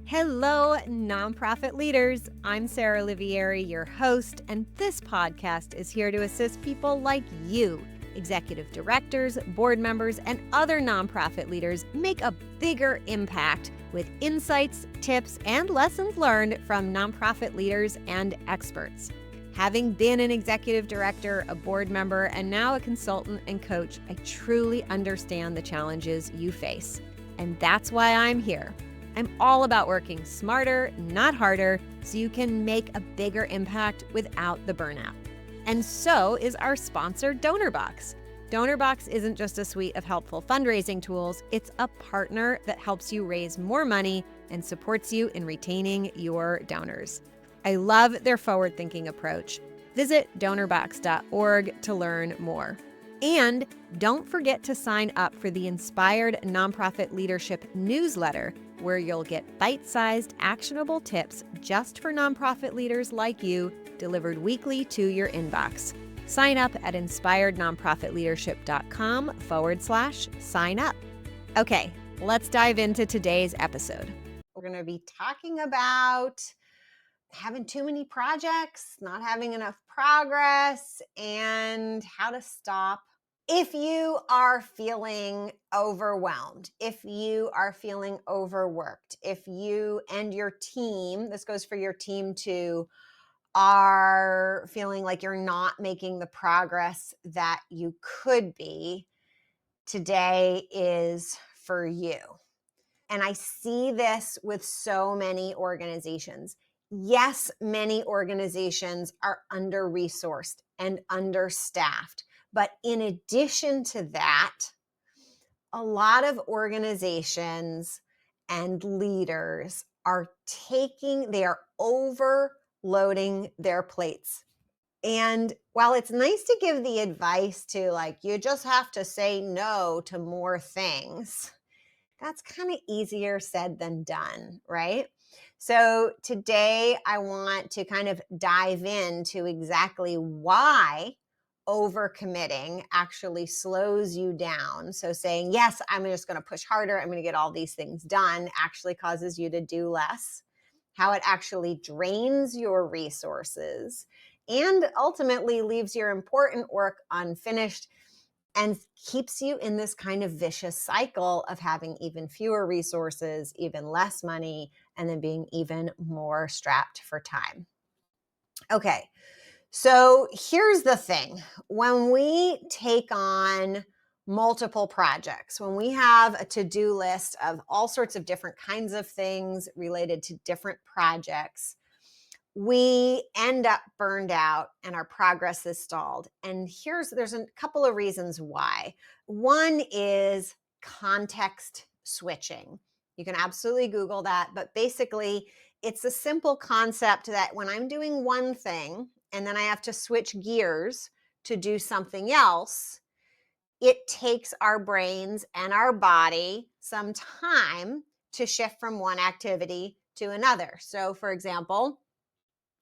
Hello, nonprofit leaders. I'm Sarah Olivieri, your host, and this podcast is here to assist people like you, executive directors, board members, and other nonprofit leaders make a bigger impact with insights, tips, and lessons learned from nonprofit leaders and experts. Having been an executive director, a board member, and now a consultant and coach, I truly understand the challenges you face. And that's why I'm here. I'm all about working smarter, not harder, so you can make a bigger impact without the burnout. And so is our sponsor, DonorBox. DonorBox isn't just a suite of helpful fundraising tools, it's a partner that helps you raise more money and supports you in retaining your donors. I love their forward-thinking approach. Visit donorbox.org to learn more. And don't forget to sign up for the Inspired Nonprofit Leadership newsletter, where you'll get bite-sized, actionable tips just for nonprofit leaders like you, delivered weekly to your inbox. Sign up at inspirednonprofitleadership.com/sign up. Okay, let's dive into today's episode. We're going to be talking about having too many projects, not having enough progress, and how to stop. If you are feeling overwhelmed, if you are feeling overworked, if you and your team, this goes for your team too, are feeling like you're not making the progress that you could be, today is for you. And I see this with so many organizations. Yes, many organizations are under-resourced and understaffed. But in addition to that, a lot of organizations and leaders they are overloading their plates. And while it's nice to give the advice to you just have to say no to more things, that's kind of easier said than done, right? So today I want to kind of dive into exactly why overcommitting actually slows you down. So saying, yes, I'm just going to push harder, I'm going to get all these things done, actually causes you to do less, how it actually drains your resources, and ultimately leaves your important work unfinished and keeps you in this kind of vicious cycle of having even fewer resources, even less money, and then being even more strapped for time. Okay, so here's the thing. When we take on multiple projects, when we have a to-do list of all sorts of different kinds of things related to different projects, we end up burned out and our progress is stalled. And there's a couple of reasons why. One is context switching. You can absolutely Google that, but basically it's a simple concept that when I'm doing one thing and then I have to switch gears to do something else, it takes our brains and our body some time to shift from one activity to another. So for example,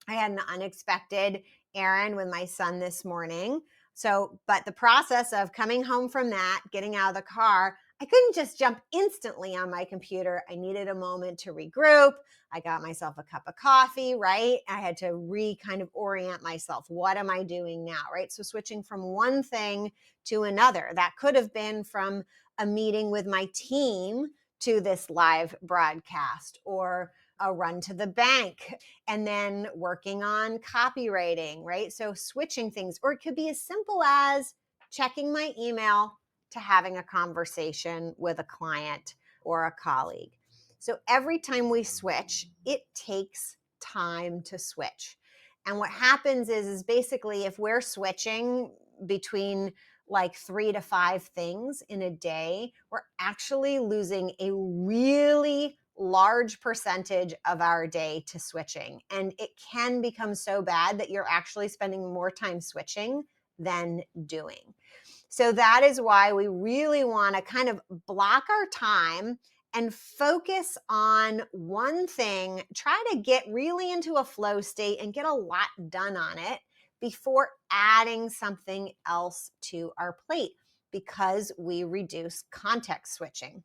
I had an unexpected errand with my son this morning. But the process of coming home from that, getting out of the car, I couldn't just jump instantly on my computer. I needed a moment to regroup. I got myself a cup of coffee, right? I had to kind of orient myself. What am I doing now, right? So switching from one thing to another. That could have been from a meeting with my team to this live broadcast, or a run to the bank, and then working on copywriting, right? So switching things, or it could be as simple as checking my email to having a conversation with a client or a colleague. So every time we switch, it takes time to switch. And what happens is basically if we're switching between 3 to 5 things in a day, we're actually losing a really large percentage of our day to switching. And it can become so bad that you're actually spending more time switching than doing. So that is why we really want to kind of block our time and focus on one thing, try to get really into a flow state and get a lot done on it before adding something else to our plate, because we reduce context switching.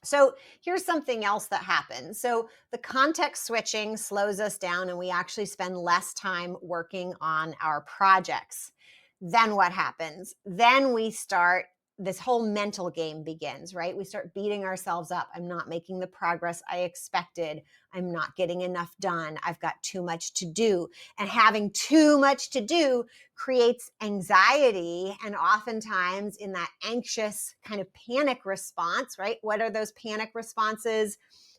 So here's something else that happens. So the context switching slows us down and we actually spend less time working on our projects. Then what happens? Then we start, this whole mental game begins, right? We start beating ourselves up. I'm not making the progress I expected. I'm not getting enough done. I've got too much to do. And having too much to do creates anxiety, and oftentimes in that anxious kind of panic response, right? What are those panic responses?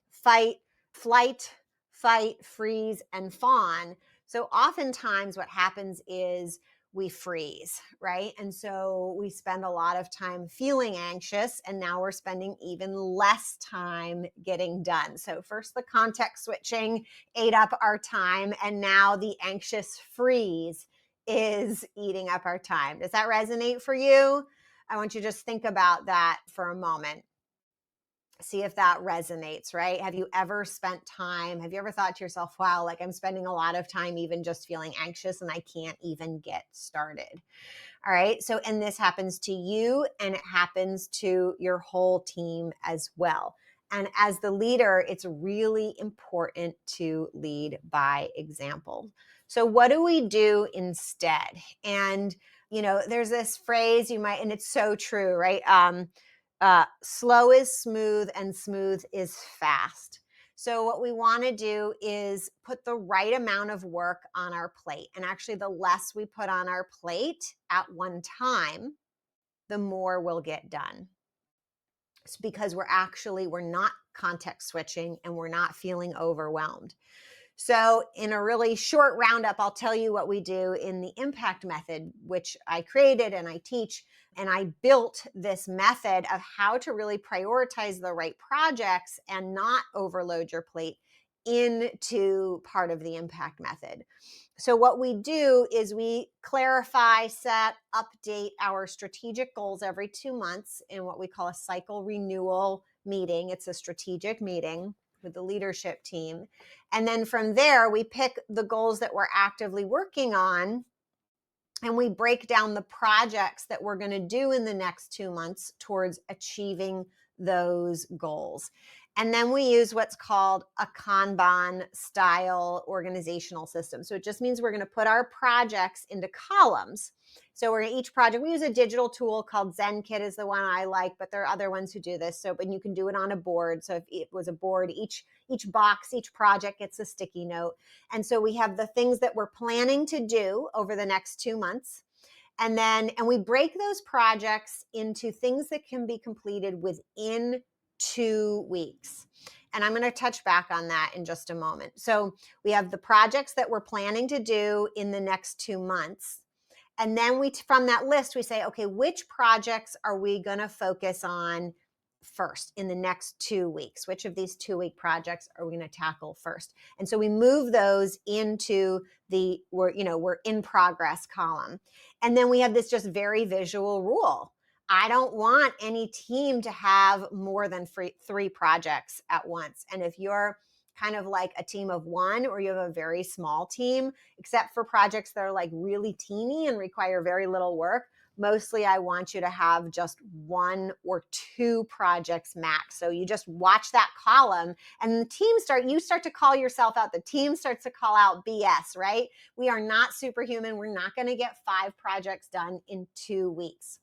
Fight, flight, fight, freeze, and fawn. So oftentimes what happens is we freeze, right? And so we spend a lot of time feeling anxious, and now we're spending even less time getting done. So first the context switching ate up our time, and now the anxious freeze is eating up our time. Does that resonate for you? I want you to just think about that for a moment. See if that resonates, right? Have you ever spent time? Have you ever thought to yourself, wow, like I'm spending a lot of time even just feeling anxious and I can't even get started? All right. So, and this happens to you and it happens to your whole team as well. And as the leader, it's really important to lead by example. So, what do we do instead? And, there's this phrase you might, and it's so true, right? Slow is smooth and smooth is fast. So, what we want to do is put the right amount of work on our plate. And actually, the less we put on our plate at one time, the more we'll get done. It's because we're not context switching and we're not feeling overwhelmed. So, in a really short roundup, I'll tell you what we do in the impact method, which I created and I teach. And I built this method of how to really prioritize the right projects and not overload your plate into part of the impact method. So, what we do is we clarify, set, update our strategic goals every 2 months in what we call a cycle renewal meeting. It's a strategic meeting with the leadership team. And then from there, we pick the goals that we're actively working on and we break down the projects that we're going to do in the next 2 months towards achieving those goals. And then we use what's called a Kanban style organizational system. So it just means we're going to put our projects into columns. So we're in each project, we use a digital tool called ZenKit is the one I like, but there are other ones who do this. So, but you can do it on a board. So if it was a board, each box, each project gets a sticky note. And so we have the things that we're planning to do over the next 2 months. And we break those projects into things that can be completed within 2 weeks. And I'm going to touch back on that in just a moment. So we have the projects that we're planning to do in the next 2 months. And then from that list, we say, okay, which projects are we going to focus on first in the next 2 weeks? Which of these 2-week projects are we going to tackle first? And so we move those into the we're in progress column. And then we have this just very visual rule. I don't want any team to have more than 3 projects at once. And if you're kind of like a team of one or you have a very small team, except for projects that are like really teeny and require very little work, mostly I want you to have just 1 or 2 projects max. So you just watch that column and you start to call yourself out. The team starts to call out BS, right? We are not superhuman. We're not going to get 5 projects done in 2 weeks.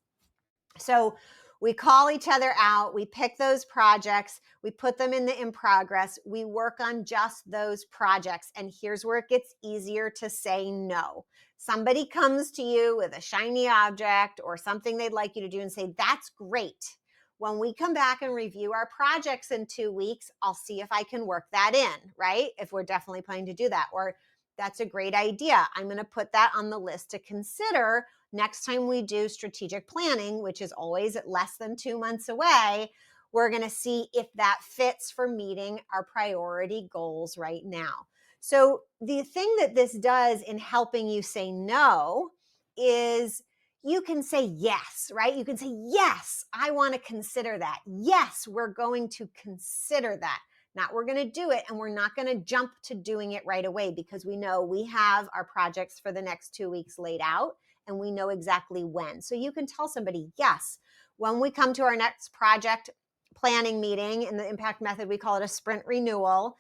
So we call each other out, we pick those projects, we put them in progress, we work on just those projects. And here's where it gets easier to say no. Somebody comes to you with a shiny object or something they'd like you to do and say, that's great. When we come back and review our projects in 2 weeks, I'll see if I can work that in, right? If we're definitely planning to do that. Or that's a great idea. I'm going to put that on the list to consider next time we do strategic planning, which is always less than 2 months away. We're going to see if that fits for meeting our priority goals right now. So the thing that this does in helping you say no is you can say yes, right? You can say, yes, I want to consider that. Yes, we're going to consider that. Not we're going to do it, and we're not going to jump to doing it right away because we know we have our projects for the next 2 weeks laid out and we know exactly when. So you can tell somebody, yes, when we come to our next project, planning meeting. In the impact method, we call it a sprint renewal.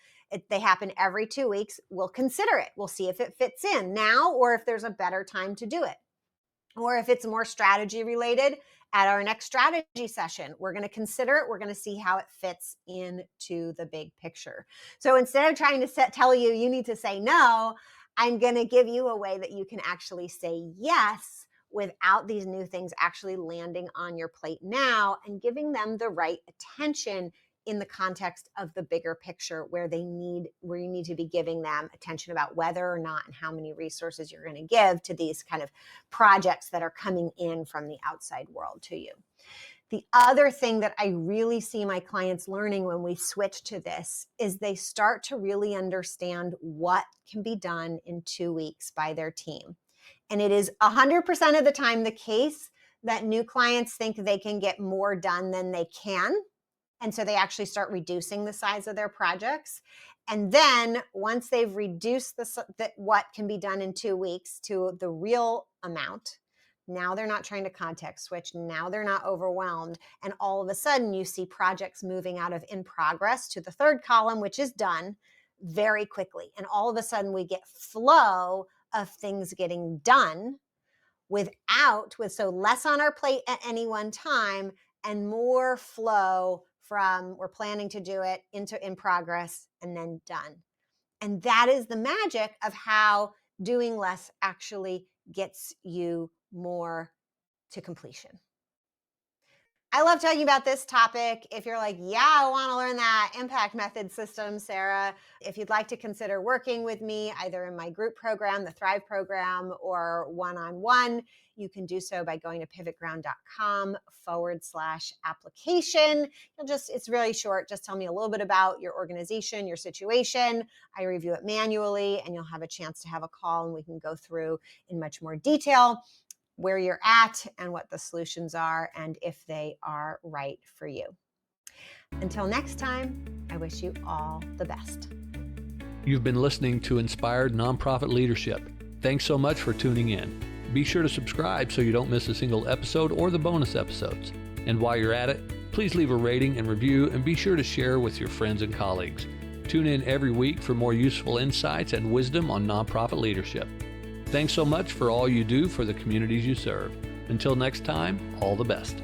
They happen every 2 weeks. We'll consider it. We'll see if it fits in now or if there's a better time to do it. Or if it's more strategy related, at our next strategy session, we're going to consider it. We're going to see how it fits into the big picture. So instead of trying to tell you, you need to say no, I'm going to give you a way that you can actually say yes without these new things actually landing on your plate now and giving them the right attention in the context of the bigger picture where you need to be giving them attention about whether or not and how many resources you're going to give to these kind of projects that are coming in from the outside world to you. The other thing that I really see my clients learning when we switch to this is they start to really understand what can be done in 2 weeks by their team. And it is 100% of the time the case that new clients think they can get more done than they can. And so they actually start reducing the size of their projects. And then once they've reduced what can be done in 2 weeks to the real amount, now they're not trying to context switch. Now they're not overwhelmed. And all of a sudden you see projects moving out of in progress to the third column, which is done, very quickly. And all of a sudden we get flow of things getting done with so less on our plate at any one time and more flow from we're planning to do it into in progress and then done. And that is the magic of how doing less actually gets you more to completion. I love talking about this topic. If you're like, yeah, I want to learn that impact method system, Sarah, if you'd like to consider working with me, either in my group program, the Thrive program, or one-on-one, you can do so by going to pivotground.com/application. It's really short. Just tell me a little bit about your organization, your situation. I review it manually, and you'll have a chance to have a call, and we can go through in much more detail where you're at and what the solutions are and if they are right for you. Until next time, I wish you all the best. You've been listening to Inspired Nonprofit Leadership. Thanks so much for tuning in. Be sure to subscribe so you don't miss a single episode or the bonus episodes. And while you're at it, please leave a rating and review and be sure to share with your friends and colleagues. Tune in every week for more useful insights and wisdom on nonprofit leadership. Thanks so much for all you do for the communities you serve. Until next time, all the best.